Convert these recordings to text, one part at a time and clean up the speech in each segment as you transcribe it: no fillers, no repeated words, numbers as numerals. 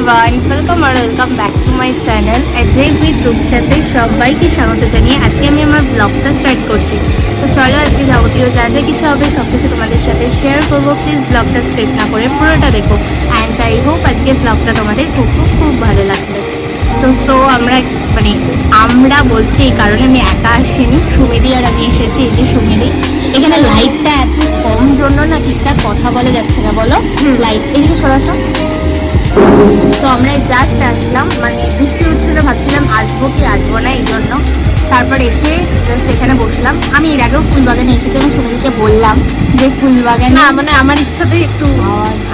Everyone, welcome back to my channel day with রূপসাতে সবাইকে স্বাগত জানিয়ে আজকে আমি আমার ব্লগটা স্টার্ট করছি। তো চলো আজকে যাবতীয় যা যা কিছু হবে সব কিছু তোমাদের সাথে শেয়ার করবো। প্লিজ ব্লগটা স্কিপ না করে পুরোটা দেখো অ্যান্ড আই হোপ আজকে ব্লগটা তোমাদের খুব খুব খুব ভালো লাগবে। তো আমরা বলছি এই কারণে আমি একা আসিনি, সুমেদি আর আমি এসেছি। এই যে সুমেদি, এখানে লাইটটা এত কম জন্য না ঠিকঠাক কথা বলা যাচ্ছে না। বলো লাইট এদিকে সরাসরি। তো আমরা জাস্ট আসলাম, মানে বৃষ্টি হচ্ছিল, ভাবছিলাম আসবো কি আসবো না, এই জন্য তারপর এসে জাস্ট এখানে বসলাম। আমি এর আগেও ফুলবাগানে এসেছি, আমি সুমিদিকে বললাম যে ফুলবাগানে মানে আমার ইচ্ছাতে একটু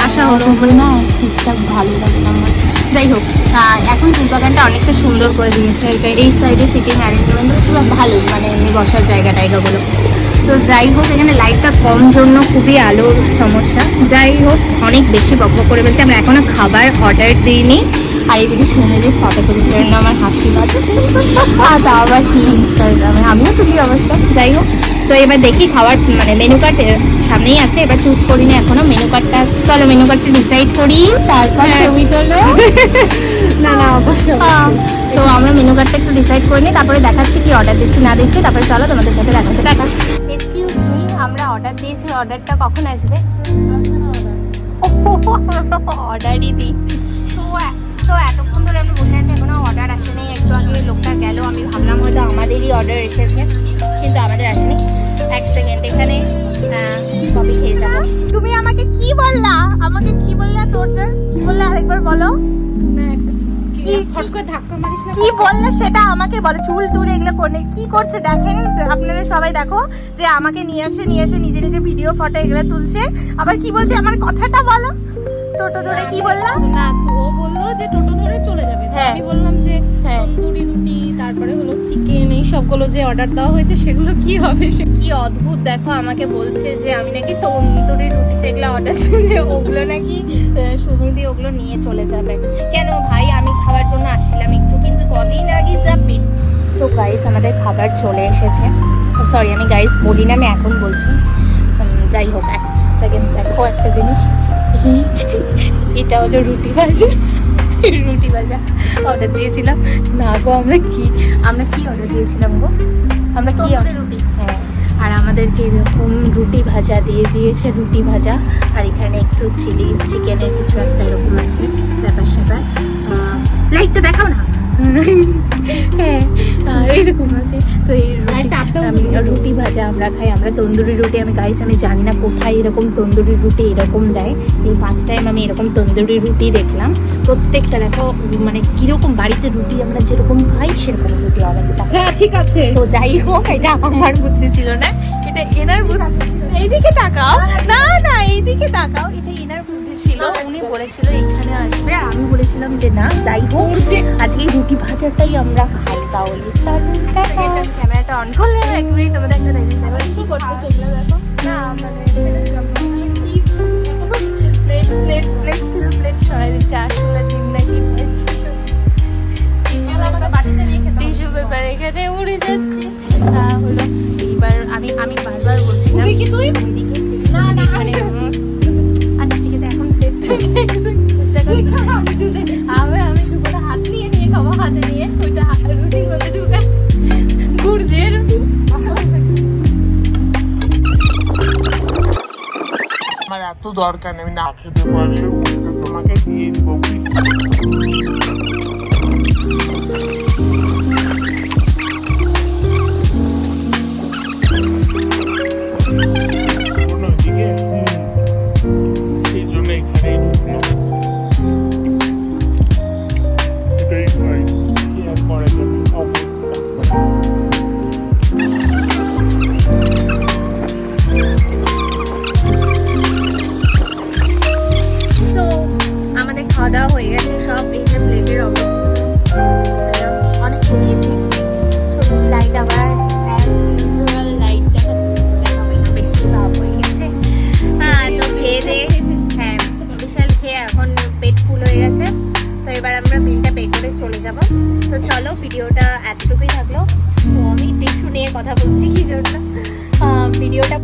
আসা হলো না, ঠিকঠাক ভালো লাগে না আমার। যাই হোক, এখন ফুলবাগানটা অনেকটা সুন্দর করে দিয়েছে। এটা এই সাইডে সিটিং অ্যারেঞ্জমেন্ট সব ভালোই, মানে এমনি বসার জায়গা টাইগাগুলো। তো যাই হোক, এখানে লাইটটা কম জন্য খুবই আলোর সমস্যা। যাই হোক, অনেক বেশি বকবক করে বলছি। আমরা এখনো খাবার অর্ডার দিইনি। আর এদিকে সুমেদির ফটো তুলছে, জন্য আমার হাসি পাচ্ছে। তা আবার কি ইনস্টাগ্রামে আমিও তুলি অবশ্য। যাই হোক, তো এবার দেখি খাবার মানে মেনু কার্ড সামনেই আছে, এবার চুজ করিনি এখনো মেনু কার্ডটা। চলো মেনু কার্ডটা ডিসাইড করি, তারপর ছবি তোলো। না অবশ্যই। তো আমরা মেনু কার্ডটা একটু ডিসাইড করে নিই, তারপরে দেখাচ্ছি কি অর্ডার দিচ্ছি না দিচ্ছি। তারপরে চলো তোমাদের সাথে দেখাচ্ছি। দেখা এক্সকিউজ মি, আমরা অর্ডার দিয়েছি, অর্ডারটা কখন আসবে? অর্ডারই দিই। সো এতক্ষণ ধরে আমরা বসে আছি, এখনো অর্ডার আসেনি। একটু আগে লোকটা গেল, আমি ভাবলাম হয়তো আমাদেরই অর্ডার এসেছে, কিন্তু আমাদের আসেনি। এক সেকেন্ড, এখানে কফি খেয়ে যাবো। তুমি আমাকে কি বললা? তোর কি বললে আরেকবার বলো। কি বললে সেটা আমাকে বলো। চুল টুল এগুলো করে কি করছে দেখেন আপনারা সবাই, দেখো যে আমাকে নিয়ে আসে নিজে নিজে ভিডিও ফটো এগুলো তুলছে। আবার কি বলছে আমার কথাটা বলো। টোটো ধরে কি বললাম না, ও বললো যে টোটো ধরে চলে যাবে। আমি বললাম যে তন্দুরি রুটি, তারপরে হলো চিকেন, এই সবগুলো যে অর্ডার দেওয়া হয়েছে সেগুলো কি হবে। কি অদ্ভুত, দেখো আমাকে বলছে যে আমি নাকি তন্দুরি রুটি যেগুলো অর্ডার দিয়েছি ওগুলো নাকি সুমিদি ওগুলো নিয়ে চলে যাবে। কেন ভাই, আমি খাবার জন্য আসছিলাম একটু, কিন্তু কদিন আগে যাবে। সো গাইস, আমাদের খাবার চলে এসেছে। সরি, আমি গাইস বলি না, আমি এখন বলছি। যাই হোক, এক সেকেন্ড, দেখো একটা জিনিস, এটা হলো রুটি ভাজা অর্ডার দিয়েছিলাম। না গো, আমরা কি অর্ডার দিয়েছিলাম গো? আমরা কি রুটি? হ্যাঁ, আর আমাদেরকে এরকম রুটি ভাজা দিয়ে দিয়েছে, রুটি ভাজা। আর এখানে একটু চিলি চিকেনের কিছু একটা এরকম আছে ব্যাপার স্যাপার। লাইটটা দেখাও না। হ্যাঁ, আর এরকম আছে। তো এই রুটি ভাজা আমরা খাই, আমরা তন্দুরি রুটি। আমি জানি না কোথায় এরকম তন্দুরি রুটি এরকম দেয়। এই ফার্স্ট টাইম আমি এরকম তন্দুরি রুটি দেখলাম। প্রত্যেকটা দেখো মানে কিরকম বাড়িতে রুটি আমরা যেরকম খাই সেরকম রুটি অর্ডার দিতাম। হ্যাঁ ঠিক আছে। তো যাই হোক, এটা আমার বুদ্ধি ছিল না, এটা এনার বুদ্ধি। এইদিকে তাকাও না, এইদিকে তাকাও, এটা এনার বুদ্ধি ছিল। উনি বলেছিল এইখানে আসবে, আর আমি বলেছিলাম যে না, যাই হোক আজকে রুটি ভাজাটাই আমরা খাই। তাহলে ক্যামেরাটা অন করলে এক মিনিট তোমাদের একটা দেখে দেবো কি করতেছে এগুলো। দেখো না, মানে প্লেট ছিল, প্লেট সরাই দিচ্ছে। আসলে দিন নাকি টিস্যু পেপার এখানে উড়ে যাচ্ছে। হলো এইবার আমি বারবার বলছিলাম কি তুই না মানে আচ্ছা ঠিক আছে, এখন আমি দুপুরে হাত নিয়ে খাবো, হাতে নিয়ে ওইটা রুটির মধ্যে ঢুকে গুড় দিয়ে রুটি। আমার এত দরকার নেই, আমি না খেতে পারলে তোমাকে দিয়ে দিবো। সেই জন্য এখানে এটাই হয় কি আর করা যাবে। আমাদের খাওয়া দাওয়া হয়ে গেছে সব। এই যে প্লেটের অবস্থা অনেক কমিয়েছি। সবুজ লাইট আবার লাইট দেখাচ্ছে, বেশি ভাব হয়ে গেছে। হ্যাঁ, তো খেয়ে দে, হ্যাঁ বিশাল খেয়ে এখন পেট ফুল হয়ে গেছে। তো এবার আমরা বিলটা পে করে চলে যাব। তো চলো, ভিডিওটা এতটুকুই থাকলো। তো আমি টিস্যু নিয়ে কথা বলছি কি জন্য, ভিডিওটা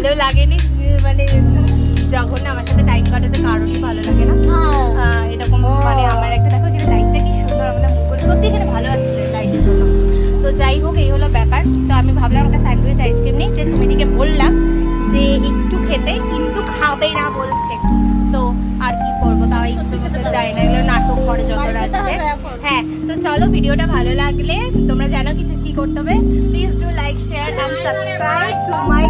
ভালো লাগেনি মানে জঘন্য আমার সাথে টাইম কাটাতে কারণই ভালো লাগে না এরকম মানে আমার একটা দেখো এখানে লাইটটা কি সুন্দর আমাদের মুখ সত্যি এখানে ভালো আসছে লাইটের জন্য। তো যাই হোক এই হলো ব্যাপার। তো আমি ভাবলাম একটা স্যান্ডউইচ আইসক্রিম নেই, যে সুমিদিকে বললাম যে একটু খেতে, কিন্তু খাবে না বলছে। তো আর কি করবো, তাও একটু খেতে চাই না, এগুলো নাটক করে যত রাখছে। হ্যাঁ তো চলো, ভিডিওটা ভালো লাগলে তোমরা জানো কি করতে হবে, please do like share and subscribe to my